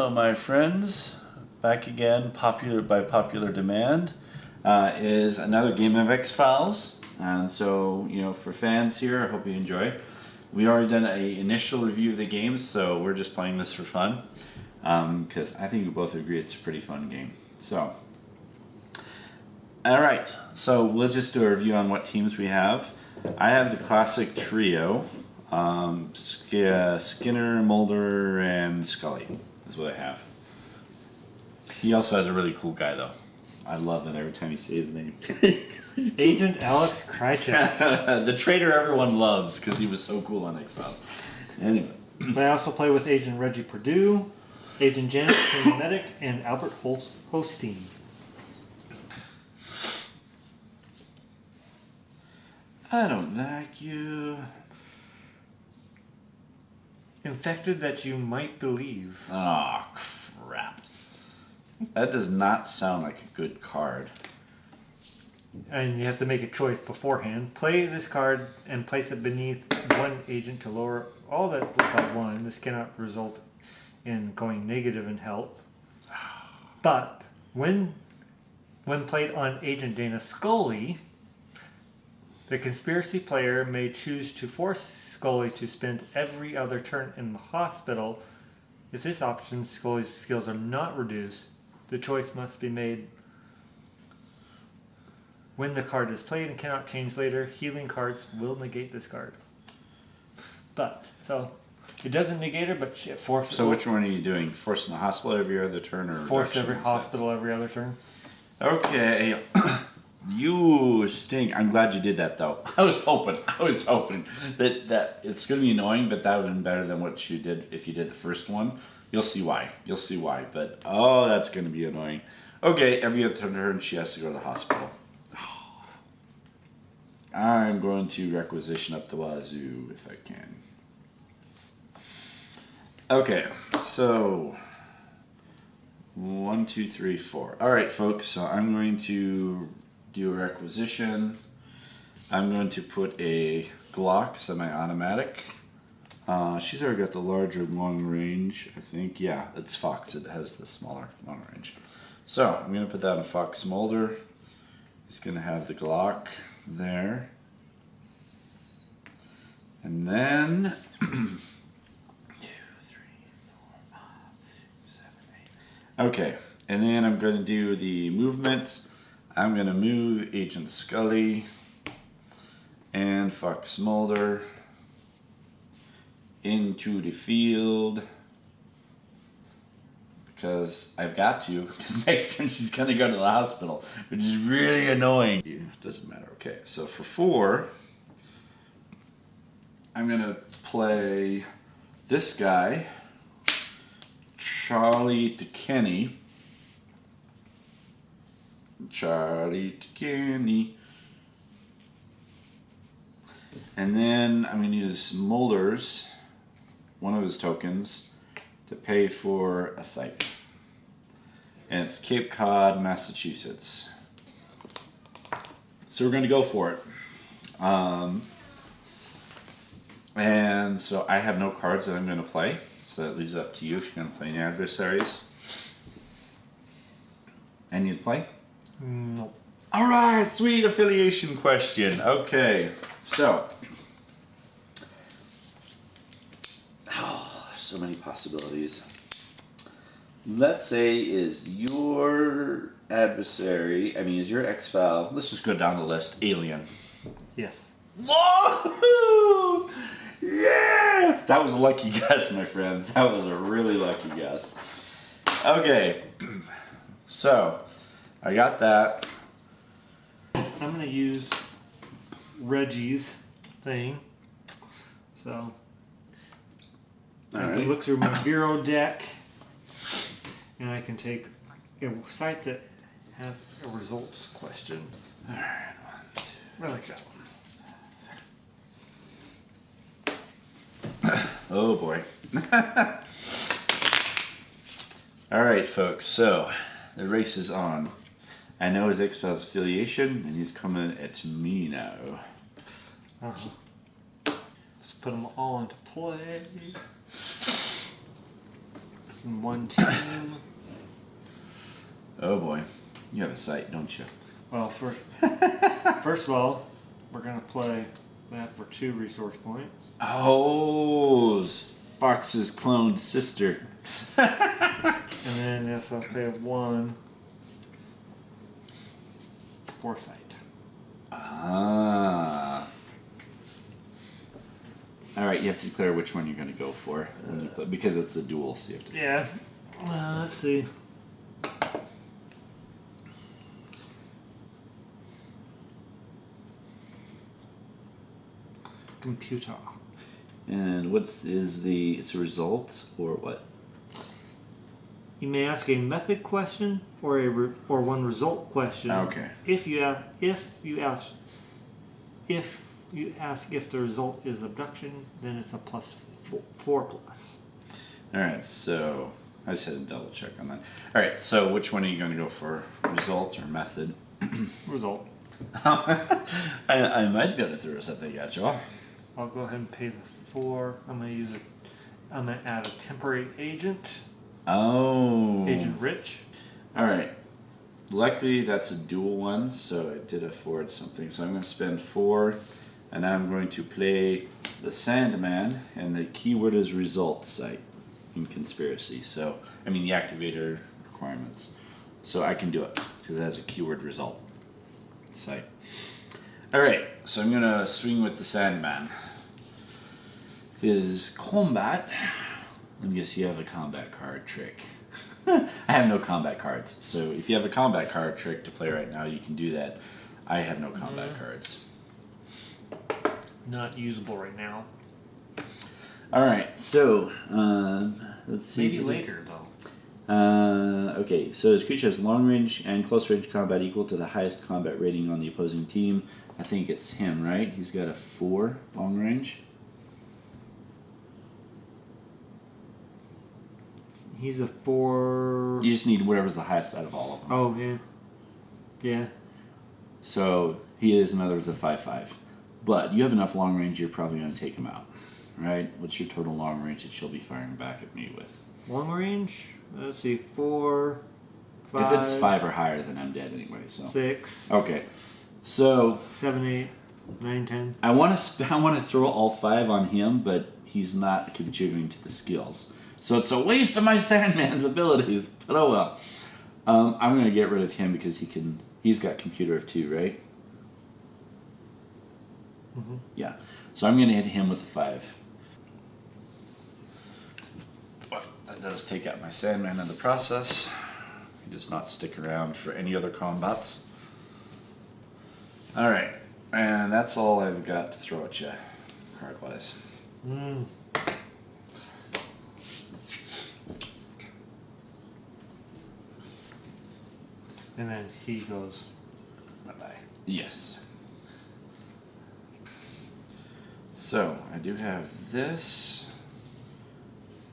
Hello, my friends. Back again, by popular demand, is another game of X-Files. And so, for fans here, I hope you enjoy. We already done an initial review of the game, so we're just playing this for fun. Because I think we both agree it's a pretty fun game. So, alright, so we'll just do a review on what teams we have. I have the classic trio. Skinner, Mulder, and Scully is what I have. He also has a really cool guy, though. I love it every time you say his name. Agent Alex Krycek. The traitor everyone loves because he was so cool on X-Files. Anyway. I also play with Agent Reggie Purdue, Agent Janet Medic, and Albert Hosteen. I don't like you. Infected that you might believe. Oh, crap. That does not sound like a good card. And you have to make a choice beforehand. Play this card and place it beneath one agent to lower all that's lit by one. This cannot result in going negative in health. But when played on Agent Dana Scully, the conspiracy player may choose to force Scully to spend every other turn in the hospital. If this option, Scully's skills are not reduced, the choice must be made when the card is played and cannot change later. Healing cards will negate this card. So it doesn't negate her, but it forces. So which one are you doing? Forcing the hospital every other turn, or force every hospital every other turn? Okay. You stink. I'm glad you did that, though. I was hoping that it's going to be annoying, but that would have been better than what you did if you did the first one. You'll see why. But, oh, that's going to be annoying. Okay, every other turn she has to go to the hospital. I'm going to requisition up the wazoo if I can. Okay, so 1, 2, 3, 4. All right, folks, so I'm going to do a requisition. I'm going to put a Glock semi-automatic. She's already got the larger long range, I think. Yeah, it's Fox. It has the smaller long range. So I'm going to put that on Fox Mulder. He's going to have the Glock there. And then 2, 3, 4, 5, 6, 7, 8. Okay, and then I'm going to do the movement. I'm going to move Agent Scully and Fox Mulder into the field because I've got to, because next turn she's going to go to the hospital, which is really annoying. It doesn't matter. Okay, so for 4, I'm going to play this guy, Charlie DeKenney. And then I'm going to use Mulder's, one of his tokens, to pay for a site. And it's Cape Cod, Massachusetts. So we're going to go for it. And so I have no cards that I'm going to play. So that leaves it up to you if you're going to play any adversaries. Any to play? No. Alright, sweet affiliation question. Okay, so. Oh, there's so many possibilities. Let's say is your X-File, let's just go down the list, Alien. Yes. Whoa! Yeah! That was a lucky guess, my friends. That was a really lucky guess. Okay, so I got that. I'm going to use Reggie's thing. So I can look through my Bureau deck and I can take a site that has a results question. Alright, 1, 2. I like that one. Oh boy. Alright, folks, so the race is on. I know his X-Files affiliation, and he's coming at me now. Let's put them all into play. from one team. Oh boy, you have a sight, don't you? Well, first of all, we're going to play that for 2 resource points. Oh, Fox's cloned sister. And then yes, I'll pay 1 foresight. Ah. All right, you have to declare which one you're going to go for when you play, because it's a duel, so you have to. Yeah. Let's see. Computer. And it's a result or what? You may ask a method question or or one result question. Okay. If you ask if the result is abduction, then it's a +4 plus. All right, so I just had to double check on that. All right, so which one are you going to go for, result or method? Result. I might be able to throw something at you. I'll go ahead and pay the 4. I'm gonna add a temporary agent. Oh. Agent Rich. All right. Luckily, that's a dual one, so I did afford something. So I'm going to spend 4, and I'm going to play the Sandman, and the keyword is result site in conspiracy. So, I mean, the activator requirements. So I can do it, because it has a keyword result site. All right, so I'm going to swing with the Sandman. His combat, let me guess, you have a combat card trick. I have no combat cards, so if you have a combat card trick to play right now, you can do that. I have no combat cards. Not usable right now. All right, so let's see. Maybe later though. Okay, so his creature has long range and close range combat equal to the highest combat rating on the opposing team. I think it's him, right? He's got a 4 long range. He's a 4. You just need whatever's the highest out of all of them. Oh yeah. Yeah. So he is, in other words, a 5/5. But you have enough long range, you're probably going to take him out, right? What's your total long range that she'll be firing back at me with? Long range? Let's see, 4, 5. If it's 5 or higher, then I'm dead anyway. So 6. Okay, so 7, 8, 9, 10. I want to throw all 5 on him, but he's not contributing to the skills. So it's a waste of my Sandman's abilities. But oh well. I'm going to get rid of him because he's got computer of 2, right? Mm-hmm. Yeah. So I'm going to hit him with a 5. But that does take out my Sandman in the process. He does not stick around for any other combats. Alright. And that's all I've got to throw at you, card-wise. Mm. And then he goes bye-bye. Yes. So, I do have this.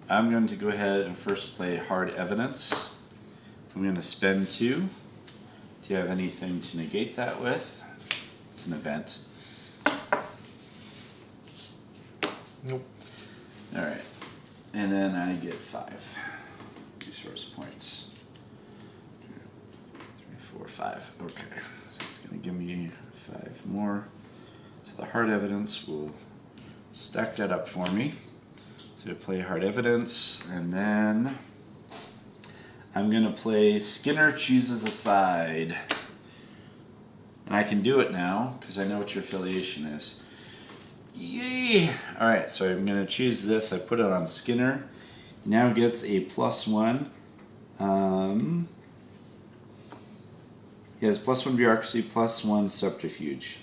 I'm going to go ahead and first play Hard Evidence. I'm going to spend 2. Do you have anything to negate that with? It's an event. Nope. Alright. And then I get 5 resource points. 3, 4, 5. Okay. So it's going to give me 5 more. So the Hard Evidence will stack that up for me. So I play Hard Evidence, and then I'm going to play Skinner Chooses a Side. And I can do it now, because I know what your affiliation is. Yay! Alright, so I'm going to choose this. I put it on Skinner. He now gets a +1. He has +1 Bureaucracy, +1 Subterfuge.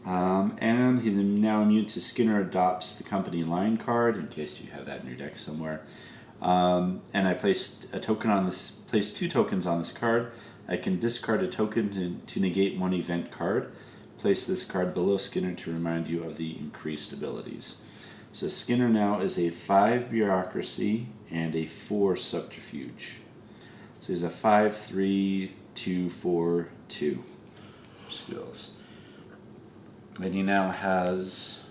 And he's now immune to Skinner Adopts the Company Line card, in case you have that in your deck somewhere. And I placed a token on this. Place 2 tokens on this card. I can discard a token to negate 1 event card. Place this card below Skinner to remind you of the increased abilities. So Skinner now is a 5 Bureaucracy and a 4 Subterfuge. So he's a 5, 3, 2, 4, 2 skills. And he now has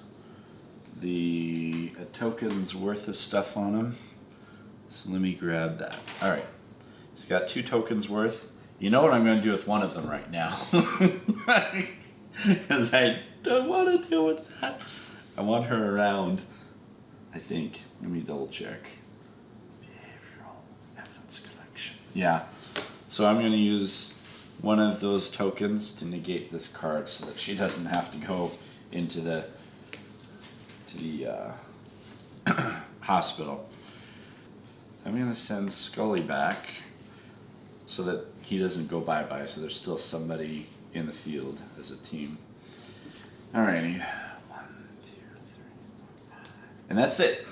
the token's worth of stuff on him. So let me grab that. All right. It's got 2 tokens worth. You know what I'm going to do with one of them right now. Because I don't want to deal with that. I want her around, I think. Let me double check. Behavioral evidence collection. Yeah. So I'm going to use one of those tokens to negate this card so that she doesn't have to go into the hospital. I'm going to send Scully back so that he doesn't go bye-bye, so there's still somebody in the field as a team. Alrighty. 1, 2, 3, 4, 5. And that's it.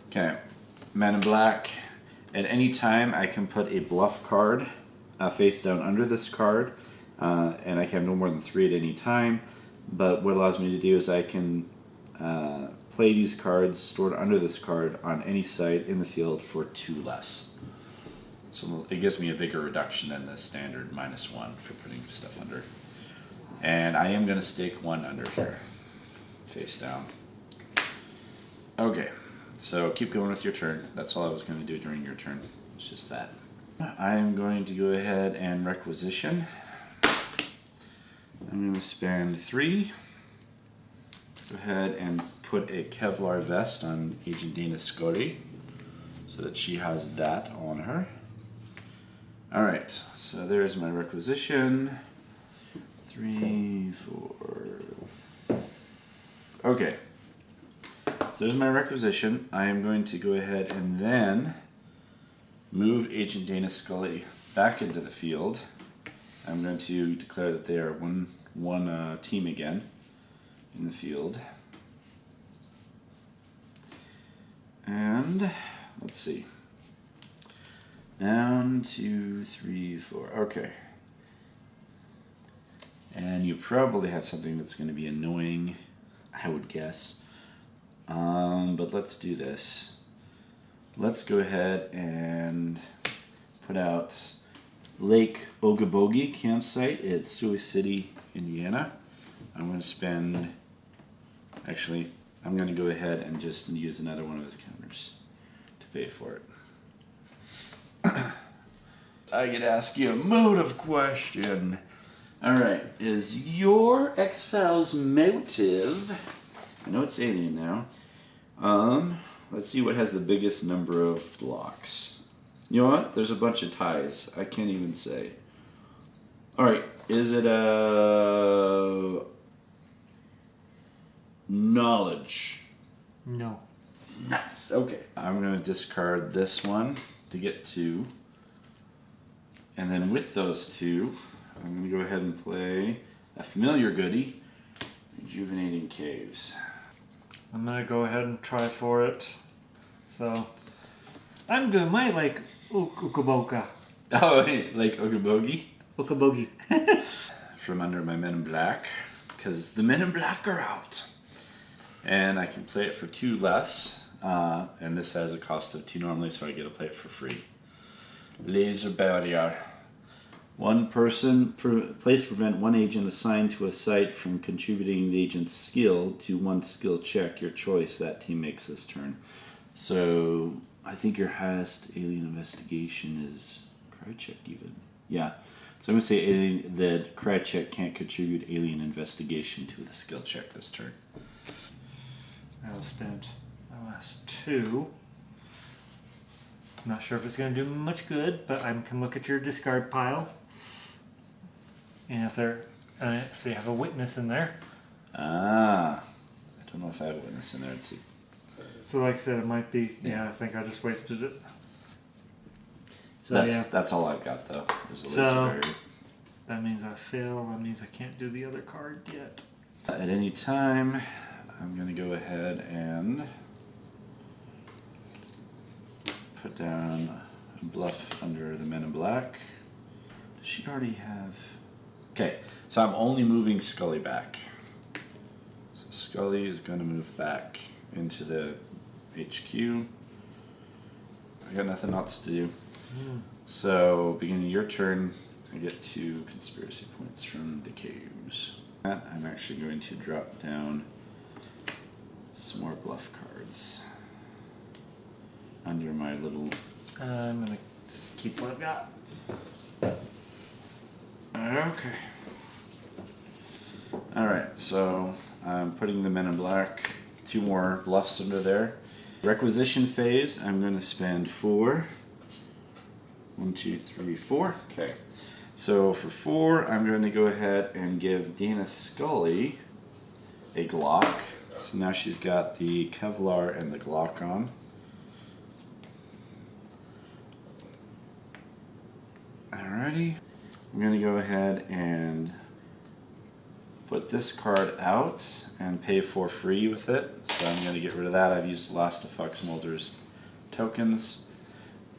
Okay. Man in Black. At any time, I can put a bluff card face down under this card, and I can have no more than 3 at any time. But what it allows me to do is I can play these cards stored under this card on any site in the field for 2 less. So it gives me a bigger reduction than the standard -1 for putting stuff under. And I am going to stake 1 under here, face down. Okay, so keep going with your turn. That's all I was going to do during your turn. It's just that. I am going to go ahead and requisition. I'm going to spend 3. Go ahead and put a Kevlar vest on Agent Dana Scully so that she has that on her. Alright, so there's my requisition. 3, 4. Okay. So there's my requisition. I am going to go ahead and then move Agent Dana Scully back into the field. I'm going to declare that they are one team again in the field. And let's see. Down, 2, 3, 4. Okay. And you probably have something that's going to be annoying, I would guess. But let's do this. Let's go ahead and put out Lake Ogobogie campsite at Sioux City, Indiana. I'm going to spend... Actually, I'm going to go ahead and just use another one of his counters to pay for it. I could ask you a motive question. Alright, is your X-Files motive... I know it's alien now. Let's see what has the biggest number of blocks. You know what? There's a bunch of ties. I can't even say. Alright, is it a... knowledge? No. Nuts. Okay. I'm going to discard this one to get 2. And then with those 2, I'm going to go ahead and play a familiar goodie, Rejuvenating Caves. I'm going to go ahead and try for it. So, I'm doing my like Ukaboka. Oh, wait, like Ogobogie? Okabogie. From under my Men in Black, because the Men in Black are out. And I can play it for 2 less, and this has a cost of 2 normally, so I get to play it for free. Laser Barrier. 1 person, place to prevent 1 agent assigned to a site from contributing the agent's skill to 1 skill check, your choice, that team makes this turn. So, I think your highest alien investigation is Krychek even. Yeah. So I'm going to say that Krychek can't contribute alien investigation to the skill check this turn. I'll spend my last 2. Not sure if it's going to do much good, but I can look at your discard pile. And if they have a witness in there. Ah. I don't know if I have a witness in there. Let's see. So like I said, it might be, yeah, I think I just wasted it. So that's all I've got though. There's a laser barrier. That means I fail, that means I can't do the other card yet. At any time, I'm going to go ahead and put down a bluff under the Men in Black. Does she already have... Okay, so I'm only moving Scully back. So Scully is going to move back into the HQ. I got nothing else to do. So, beginning of your turn, I get 2 conspiracy points from the caves. I'm actually going to drop down some more bluff cards. under my little... I'm gonna keep what I've got. Okay. Alright, so I'm putting the Men in Black, 2 more bluffs under there. Requisition phase, I'm going to spend 4. 1, 2, 3, 4. Okay. So for 4, I'm going to go ahead and give Dana Scully a Glock. So now she's got the Kevlar and the Glock on. Alrighty. I'm going to go ahead and put this card out and pay for free with it. So I'm going to get rid of that. I've used Last of Fox Mulder's tokens.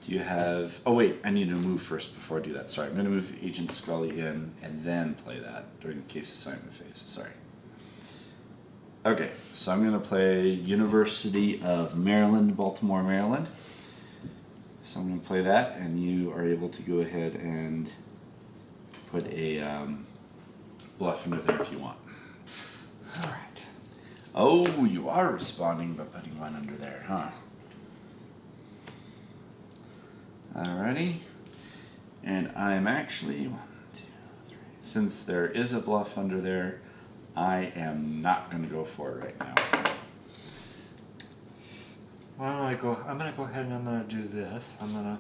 Do you have... Oh wait, I need to move first before I do that. Sorry, I'm going to move Agent Scully in and then play that during the case assignment phase. Sorry. Okay, so I'm going to play University of Maryland, Baltimore, Maryland. So I'm going to play that, and you are able to go ahead and put a bluff under there if you want. Alright. Oh, you are responding by putting one under there, huh? Alrighty. And I'm actually, 1, 2, 3. Since there is a bluff under there, I am not going to go for it right now. Why don't I go? I'm gonna go ahead and I'm gonna do this. I'm gonna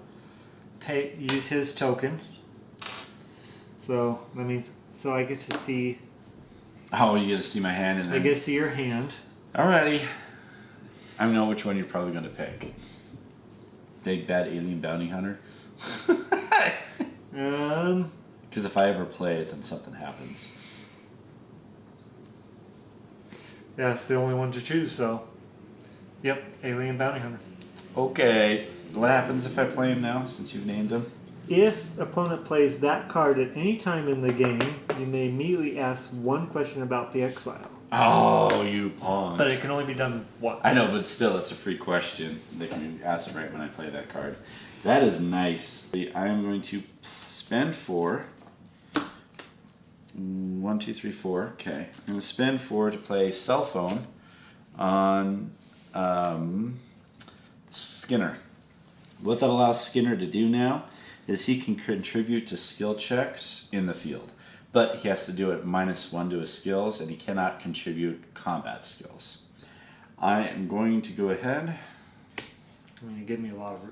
use his token. So that means I get to see. Oh, you get to see my hand and then... I get to see your hand. Alrighty. I know which one you're probably going to pick. Big bad alien bounty hunter. Because if I ever play it, then something happens. Yeah, it's the only one to choose. So, yep, alien bounty hunter. Okay. What happens if I play him now, since you've named him? If opponent plays that card at any time in the game, you may immediately ask one question about the X-File. Oh, you pawn. But it can only be done once. I know, but still, it's a free question. They can ask right when I play that card. That is nice. I am going to spend 4. 1, 2, 3, 4. Okay. I'm going to spend 4 to play cell phone on Skinner. What that allows Skinner to do now is he can contribute to skill checks in the field. But he has to do it -1 to his skills, and he cannot contribute combat skills. I am going to go ahead. I mean, you give me a lot of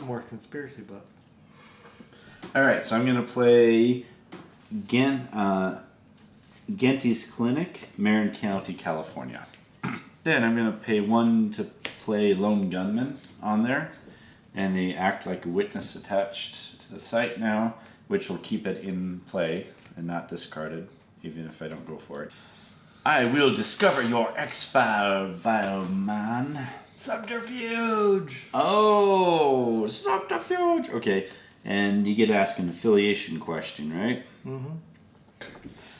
more conspiracy, but... Alright, so I'm going to play Genty's Clinic, Marin County, California. Then I'm going to pay 1 to play Lone Gunman on there. And they act like a witness attached to the site now, which will keep it in play and not discarded, even if I don't go for it. I will discover your X-File, man. Subterfuge! Oh, subterfuge! Okay, and you get asked an affiliation question, right? Mm-hmm.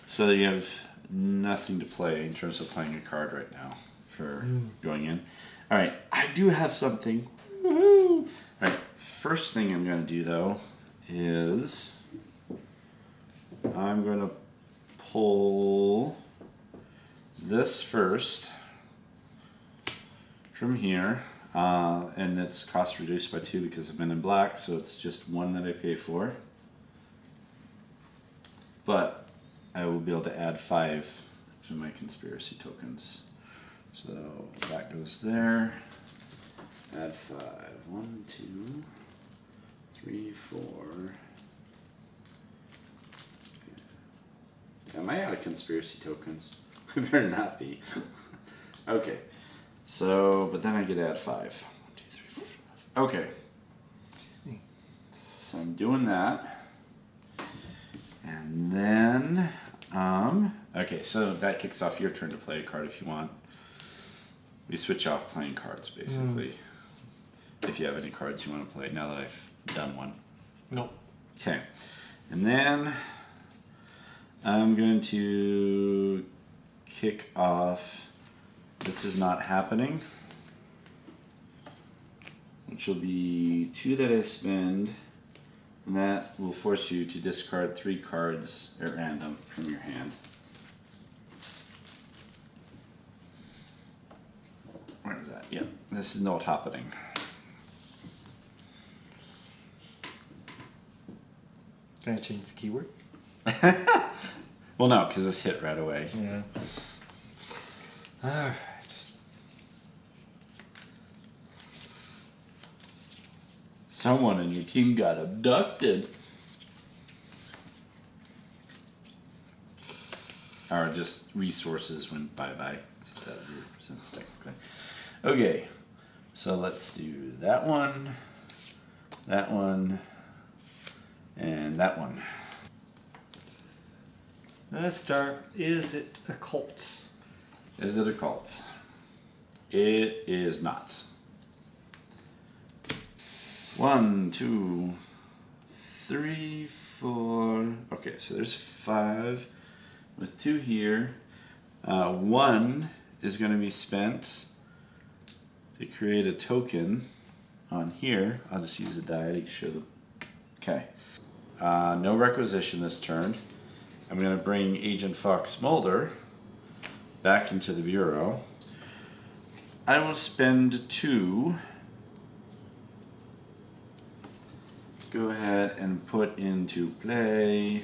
So you have nothing to play in terms of playing a card right now for going in. Alright, I do have something. Woohoo! Alright, first thing I'm going to do though is I'm going to pull this first from here, and it's cost reduced by 2 because I've been in black, so it's just 1 that I pay for. But I will be able to add 5 to my conspiracy tokens. So that goes there. Add 5. 1, 2, 3, 4. Am I out of conspiracy tokens? I better not be. Okay. So, but then I get to add 5. 1, 2, 3, 4, 5. Okay. So I'm doing that. And then, okay, so that kicks off your turn to play a card if you want. We switch off playing cards, basically. If you have any cards you want to play, now that I've done one. Nope. Okay. And then I'm going to kick off This Is Not Happening, which will be 2 that I spend, and that will force you to discard 3 cards at random from your hand. Where is that? Yep, This is not happening. Can I change the keyword? Well, no, because this hit right away. Yeah. Alright. Someone in your team got abducted. Or just resources went bye-bye. So that represents technically. Okay, so let's do that one, and that one. Let's start. Is it a cult? Is it a cult? It is not. 1, 2, 3, 4. Okay, so there's 5 with 2 here. 1 is going to be spent to create a token on here. I'll just use a die to show them. Okay. No requisition this turn. I'm going to bring Agent Fox Mulder back into the Bureau. I will spend 2. Go ahead and put into play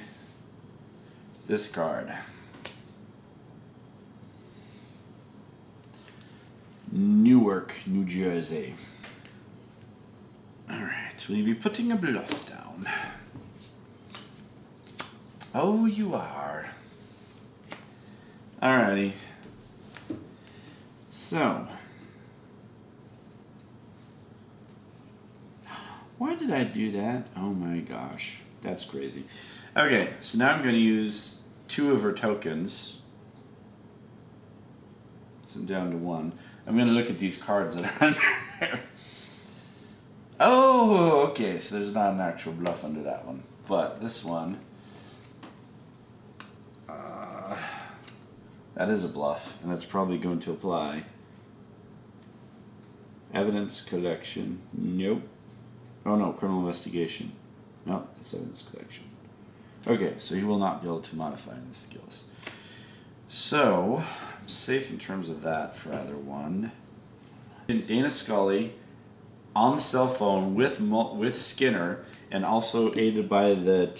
this card. Newark, New Jersey. Alright, will you be putting a bluff down? Oh, you are. Alrighty. So. Why did I do that? Oh my gosh. That's crazy. Okay, so now I'm going to use 2 of her tokens. So I'm down to 1. I'm going to look at these cards that are under there. Oh, okay, so there's not an actual bluff under that one. But this one, that is a bluff, and that's probably going to apply. Evidence collection, nope. Oh no, criminal investigation. No, that's evidence collection. Okay, so he will not be able to modify his skills. So, I'm safe in terms of that for either one. Dana Scully on the cell phone with Skinner, and also aided by the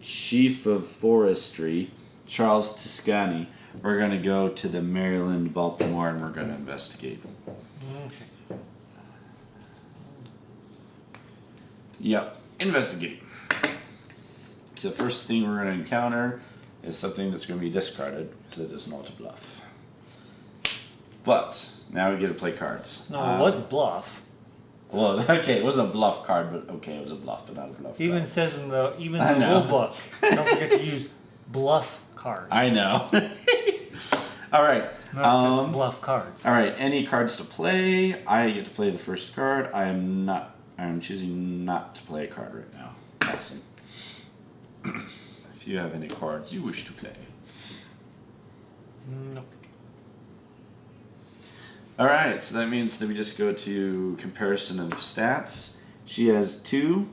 Chief of Forestry, Charles Toscani. We're going to go to the Maryland, Baltimore, and we're going to investigate. Okay. Yep, investigate. So the first thing we're going to encounter is something that's going to be discarded, because it is not a bluff. But, now we get to play cards. No, it was a bluff. Well, okay, it wasn't a bluff card, but okay, it was a bluff, but not a bluff Even card. says in the rule book, don't forget to use bluff cards. I know. Alright. Not just bluff cards. Alright, any cards to play. I get to play the first card. I am choosing not to play a card right now. Passing. If you have any cards you wish to play. Nope. Alright, so that means that we just go to comparison of stats. She has 2,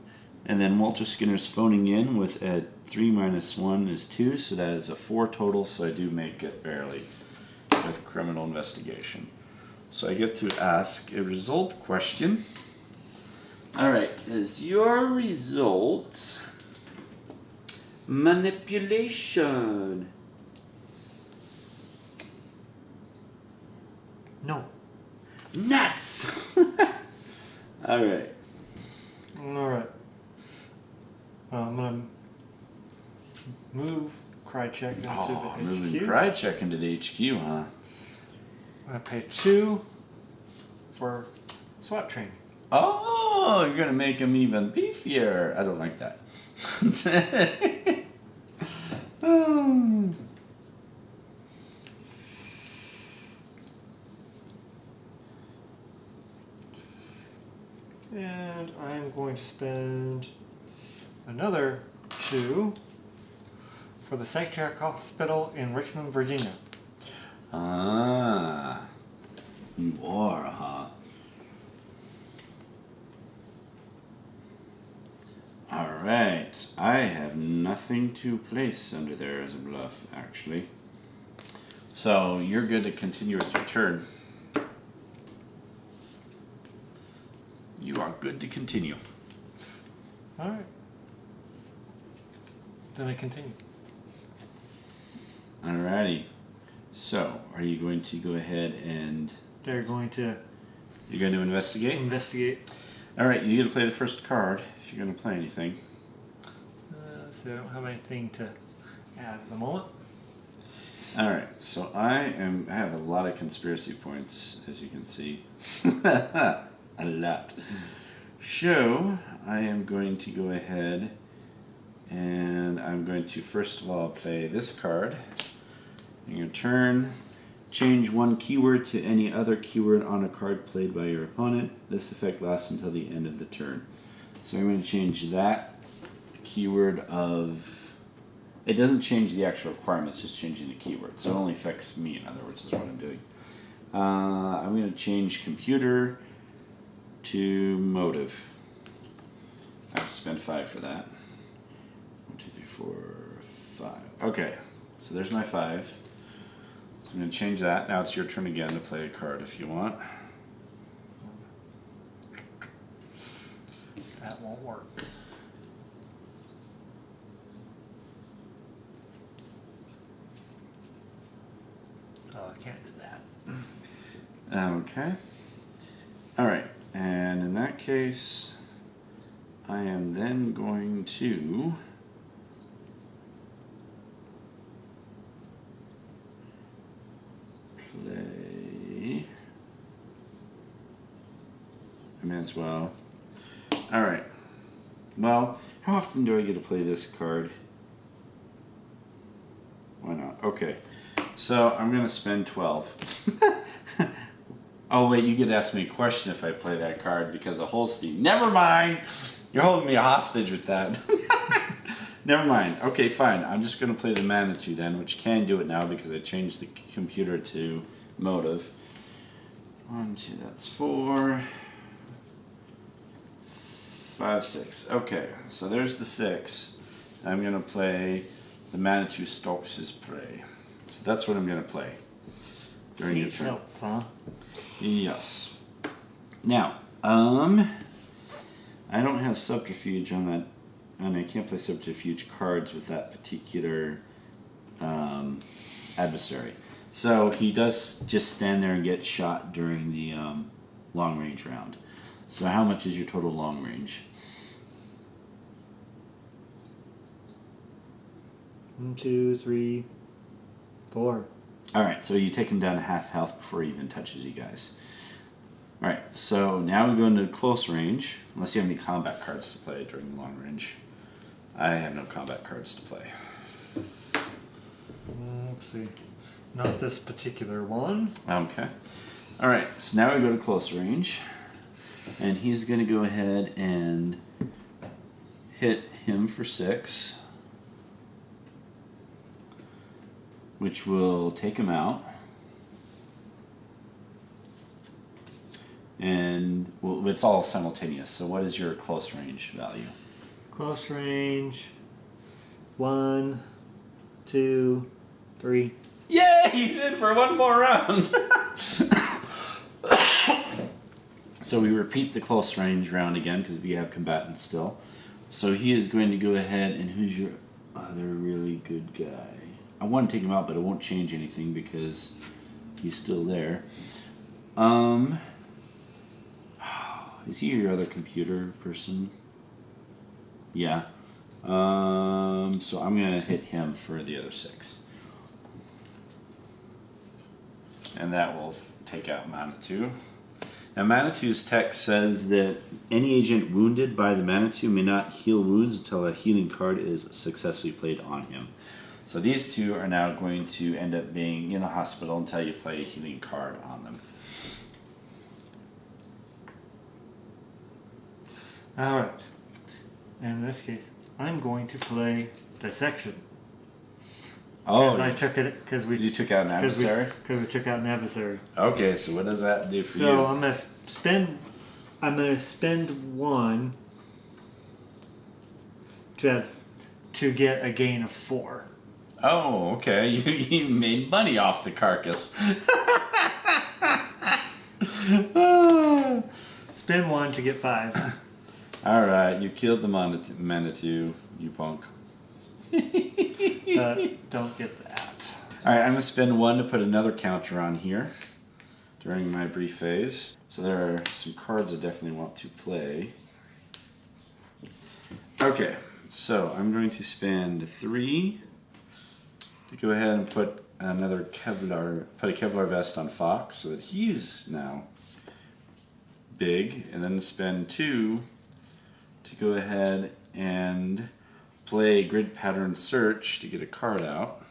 and then Walter Skinner's phoning in with a 3 minus 1 is 2, so that is a 4 total, so I do make it barely with criminal investigation. So I get to ask a result question. Alright, is your result manipulation? No. Nuts! Alright. Alright. I'm going to move Krychek into the HQ. Moving Krychek into the HQ, huh? I'm going to pay 2 for SWAT training. Oh, you're going to make him even beefier. I don't like that. Oh. And I'm going to spend another 2 for the Psychiatric Hospital in Richmond, Virginia. Ah. You are, huh? Alright. I have nothing to place under there as a bluff, actually. So, you're good to continue with your turn. You are good to continue. Alright. Then I continue. Alrighty. So, are you going to go ahead and... They're going to... You're going to investigate? Investigate. Alright, you get to play the first card if you're going to play anything. So I don't have anything to add at the moment. Alright, so I have a lot of conspiracy points, as you can see. A lot. So, I am going to go ahead and I'm going to first of all play this card. In your turn, change one keyword to any other keyword on a card played by your opponent. This effect lasts until the end of the turn. So I'm going to change that keyword of... It doesn't change the actual requirement, it's just changing the keyword. So it only affects me, in other words, is what I'm doing. I'm going to change computer to motive. I have to spend 5 for that. 1, 2, 3, 4, 5. Okay, so there's my 5. So I'm going to change that. Now it's your turn again to play a card if you want. That won't work. Oh, I can't do that. Okay. Alright, and in that case, I am then going to play... I may as well. Alright. Well, how often do I get to play this card? Why not? Okay. So, I'm going to spend 12. Oh, wait, you could ask me a question if I play that card because of Holstein. Never mind! You're holding me hostage with that. Never mind. Okay, fine. I'm just going to play the Manitou then, which can do it now because I changed the computer to motive. 1, 2, that's 4. 5, 6. Okay, so there's the 6. I'm going to play the Manitou stalks his prey. So that's what I'm going to play during your turn. Helps, huh? Yes. Now, I don't have subterfuge on that, and I can't play subterfuge cards with that particular adversary. So he does just stand there and get shot during the long range round. So how much is your total long range? 1, 2, 3, 4. Alright, so you take him down to half health before he even touches you guys. Alright, so now we go into close range, unless you have any combat cards to play during the long range. I have no combat cards to play. Let's see. Not this particular one. Okay. Alright, so now we go to close range. And he's going to go ahead and hit him for 6. Which will take him out. And well, it's all simultaneous. So what is your close range value? Close range. 1, 2, 3. Yay! He's in for one more round. So we repeat the close range round again because we have combatants still. So he is going to go ahead and who's your other really good guy? I want to take him out, but it won't change anything because he's still there. Is he your other computer person? Yeah. So I'm going to hit him for the other 6. And that will take out Manitou. Now Manitou's text says that any agent wounded by the Manitou may not heal wounds until a healing card is successfully played on him. So these two are now going to end up being in the hospital until you play a healing card on them. Alright. In this case, I'm going to play Dissection. Oh, Because I took it because we you took out an adversary? Because we took out an adversary. Okay, so what does that do for you? So I'm gonna spend 1 to get a gain of 4. Oh, okay. You made money off the carcass. Spend 1 to get 5. Alright, you killed the Manitou, you punk. But don't get that. Alright, I'm going to spend 1 to put another counter on here during my brief phase. So there are some cards I definitely want to play. Okay, so I'm going to spend 3 to go ahead and put a Kevlar vest on Fox so that he's now big, and then spend 2 to go ahead and play Grid Pattern Search to get a card out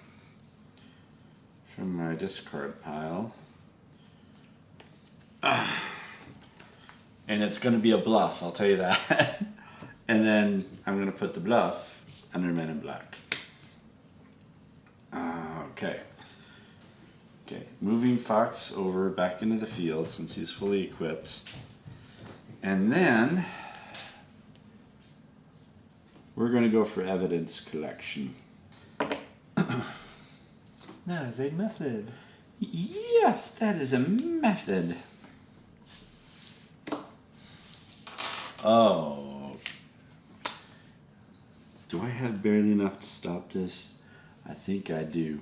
from my discard pile. And it's going to be a bluff, I'll tell you that. And then I'm going to put the bluff under Men in Black. Okay. Okay, moving Fox over back into the field since he's fully equipped. And then we're going to go for evidence collection. That is a method. Yes, that is a method. Oh. Do I have barely enough to stop this? I think I do.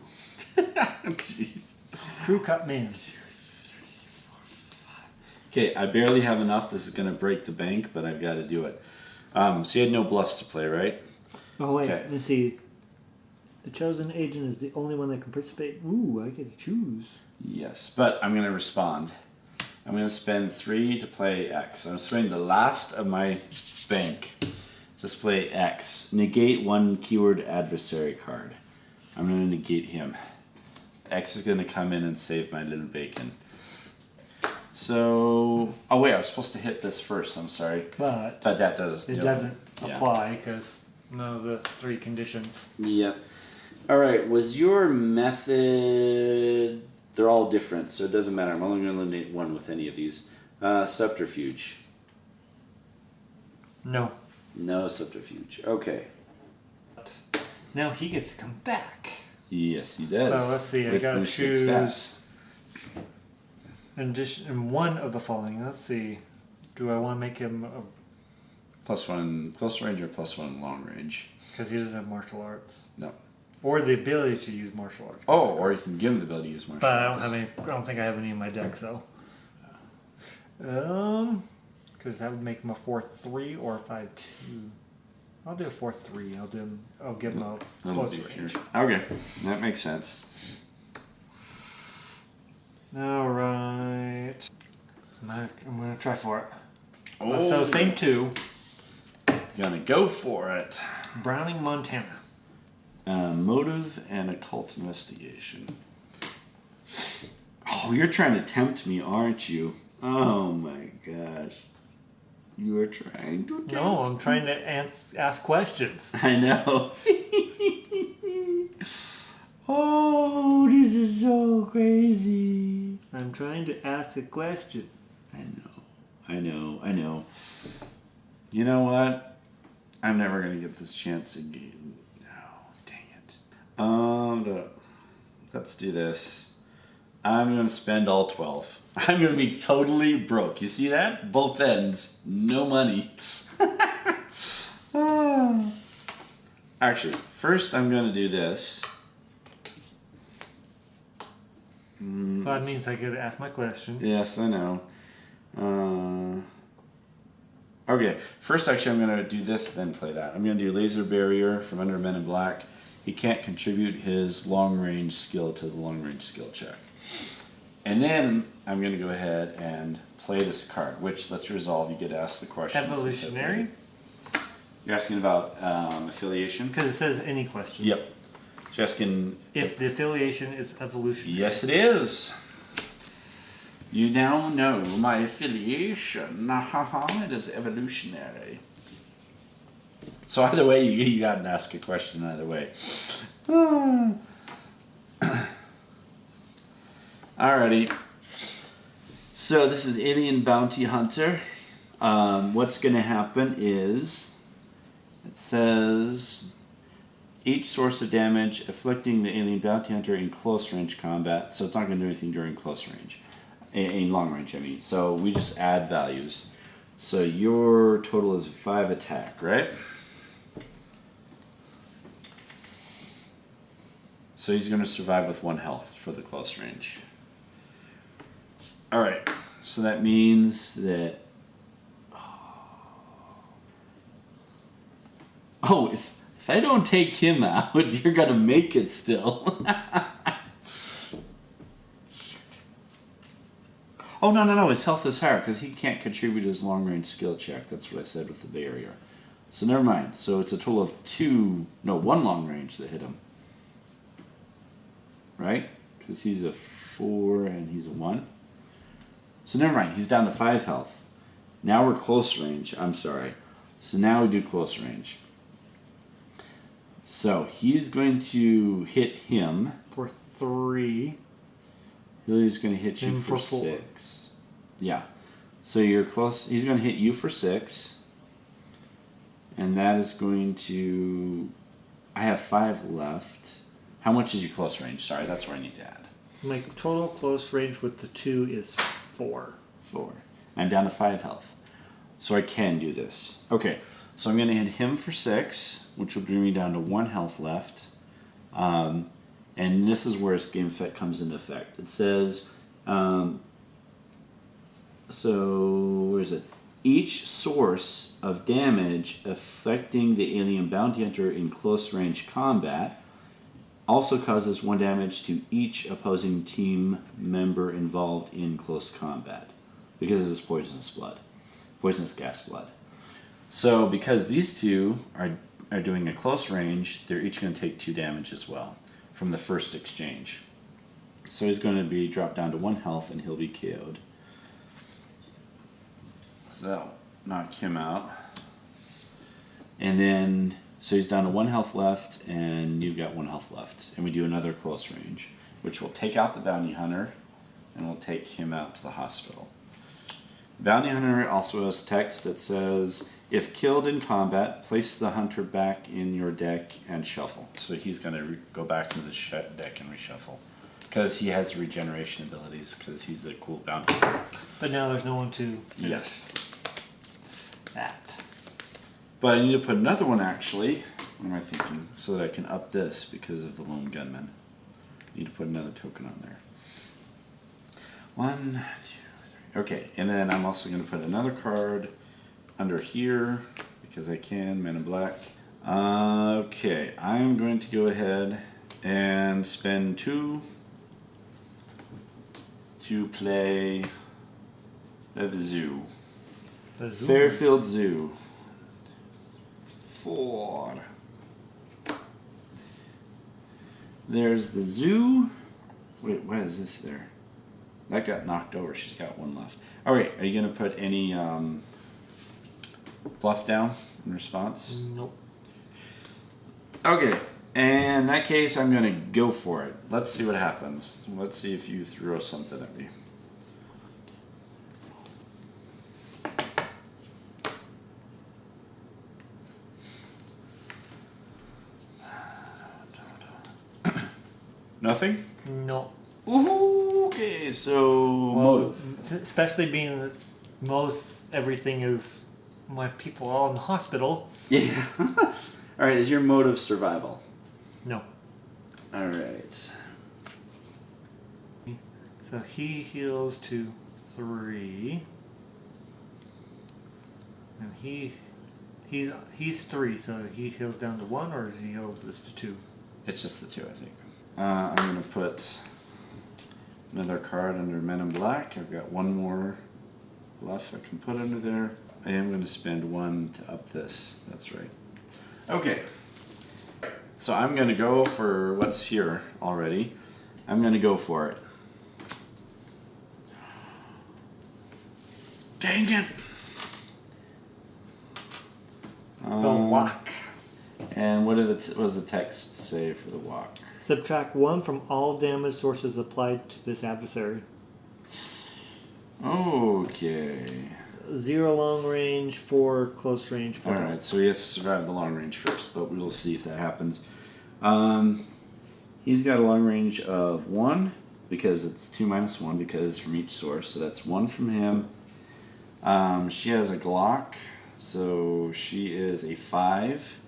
Jeez. Crew cut man. 2, 3, 4, 5. Okay, I barely have enough. This is going to break the bank, but I've got to do it. So you had no bluffs to play, right? Oh wait, Okay. let's see. The chosen agent is the only one that can participate. Ooh, I get to choose. Yes, but I'm going to respond. I'm going to spend 3 to play X. I'm spending the last of my bank to play X. Negate 1 keyword adversary card. I'm going to negate him. X is going to come in and save my little bacon. So, oh wait, I was supposed to hit this first, I'm sorry. But that does... it doesn't apply because none of the 3 conditions. Yep. Alright, was your method... They're all different, so it doesn't matter. I'm only going to eliminate 1 with any of these. Subterfuge. No. No subterfuge. Okay. Now he gets to come back. Yes, he does. Oh, let's see. I With gotta boosted choose stats. in one of the following. Let's see. Do I want to make him +1 close range or +1 long range? because he doesn't have martial arts No. or the ability to use martial arts? Oh, or you can give him the ability to use martial But I arts. don't have any. I don't think I have any in my deck, so. Because that would make him a 4-3 or a 5-2. I'll do a 4-3. I'll give him a close range. Okay, that makes sense. All right. I'm gonna try for it. Oh, So same 2. gonna go for it. Browning, Montana. Motive and occult investigation. Oh, you're trying to tempt me, aren't you? Oh my gosh. You are trying to tempt No, I'm trying to ask questions. I know. Oh, this is so crazy. I'm trying to ask a question. I know. You know what? I'm never going to get this chance again. No, dang it. Let's do this. I'm going to spend all 12. I'm going to be totally broke. You see that? Both ends. No money. Actually, first I'm going to do this. Well, that means I get to ask my question. Yes, I know. Okay, first actually I'm going to do this, then play that. I'm going to do Laser Barrier from under Men in Black. He can't contribute his long-range skill to the long-range skill check. And then I'm going to go ahead and play this card, which, let's resolve, you get asked the question. Evolutionary? You're asking about affiliation? Because it says any question. Yep. You're asking... If the affiliation is evolutionary. Yes, it is. You now know my affiliation. It is evolutionary. So either way, you got to ask a question either way. Alrighty. So this is Alien Bounty Hunter. What's going to happen is, it says, each source of damage afflicting the Alien Bounty Hunter in close range combat. So it's not going to do anything during close range. In long range, I mean. So we just add values. So your total is 5 attack, right? So he's going to survive with 1 health for the close range. Alright, so that means that... Oh, if I don't take him out, you're going to make it still. Oh, no, his health is higher because he can't contribute his long-range skill check. That's what I said with the barrier. So never mind. So it's a total of 1 long range that hit him. Right? Because he's a 4 and he's a 1. So never mind. He's down to 5 health. Now we're close range. I'm sorry. So now we do close range. So he's going to hit him. For 3. He's going to hit you And for for 4. 6. Yeah. So you're close. He's going to hit you for 6. And that is going to... I have 5 left. How much is your close range? Sorry, that's where I need to add. My total close range with the 2 is 4. 4. I'm down to 5 health. So I can do this. Okay. So I'm going to hit him for 6, which will bring me down to 1 health left. And this is where his game effect comes into effect. It says, so where is it? Each source of damage affecting the alien bounty hunter in close range combat also causes 1 damage to each opposing team member involved in close combat because of this poisonous gas blood. So because these two are doing a close range, they're each going to take 2 damage as well from the first exchange. So he's going to be dropped down to 1 health and he'll be KO'd. So that'll knock him out. And then, so he's down to 1 health left and you've got 1 health left. And we do another close range, which will take out the bounty hunter and we'll take him out to the hospital. The bounty hunter also has text that says, if killed in combat, place the hunter back in your deck and shuffle. So he's going to go back into the deck and reshuffle. Because he has regeneration abilities, because he's a cool bounty hunter. But now there's no one to finish Yes. that. But I need to put another one actually. What am I thinking? So that I can up this because of the lone gunman. I need to put another token on there. 1, 2, 3. Okay, and then I'm also going to put another card under here because I can, Men in Black. Okay, I'm going to go ahead and spend 2 to play the zoo. The zoo. Fairfield Zoo. 4. There's the zoo. Wait, what is this there? That got knocked over. She's got 1 left. Alright, are you going to put any bluff down in response? Nope. Okay, and in that case, I'm going to go for it. Let's see what happens. Let's see if you throw something at me. Nothing? No. Ooh, okay, so motive. Especially being that most everything is my people all in the hospital. Yeah. Alright, is your motive survival? No. Alright. So he heals to 3. And he's 3, so he heals down to 1, or is he healed just to 2? It's just the 2, I think. I'm going to put another card under Men in Black. I've got 1 more bluff I can put under there. I am going to spend 1 to up this. That's right. Okay. So I'm going to go for what's here already. I'm going to go for it. Dang it! The walk. And what does the text say for the walk? Subtract 1 from all damage sources applied to this adversary. Okay. 0 long range, 4 close range. 4. Alright, so he has to survive the long range first, but we will see if that happens. He's got a long range of 1, because it's 2 minus 1, because from each source, so that's 1 from him. She has a Glock, so she is a 5.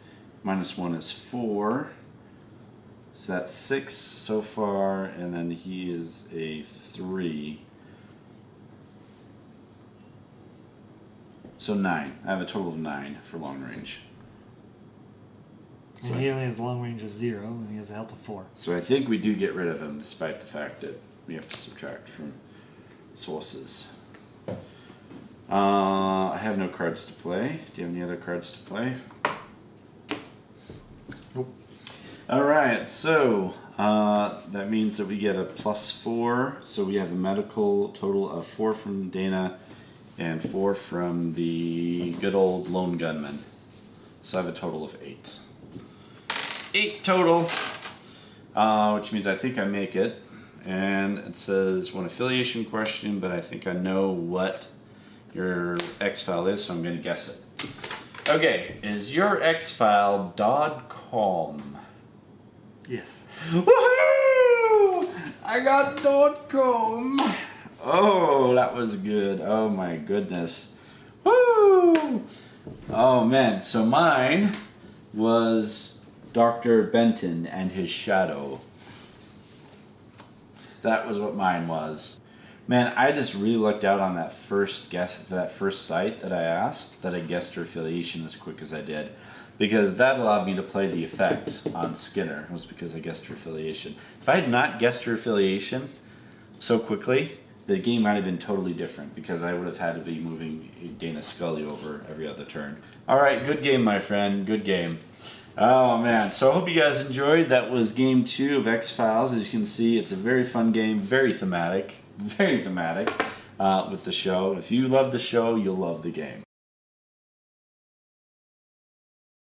-1 is 4. So that's 6 so far, and then he is a 3. So 9. I have a total of 9 for long range. And he only has a long range of 0, and he has a health of 4. So I think we do get rid of him, despite the fact that we have to subtract from sources. I have no cards to play. Do you have any other cards to play? Nope. Alright, so that means that we get a +4. So we have a medical total of 4 from Dana and 4 from the good old lone gunman. So I have a total of 8. 8 total, which means I think I make it. And it says one affiliation question, but I think I know what your X-File is, so I'm going to guess it. Okay, is your X-File .com? Yes. Woohoo! I got .com! Oh, that was good. Oh my goodness. Woo! Oh man, so mine was Dr. Benton and his shadow. That was what mine was. Man, I just really lucked out on that first guess, that first site that I asked, that I guessed her affiliation as quick as I did. Because that allowed me to play the effect on Skinner, was because I guessed her affiliation. If I had not guessed her affiliation so quickly, the game might have been totally different, because I would have had to be moving Dana Scully over every other turn. Alright, good game, my friend, good game. Oh man, so I hope you guys enjoyed. That was game 2 of X-Files. As you can see, it's a very fun game, very thematic with the show. If you love the show, you'll love the game.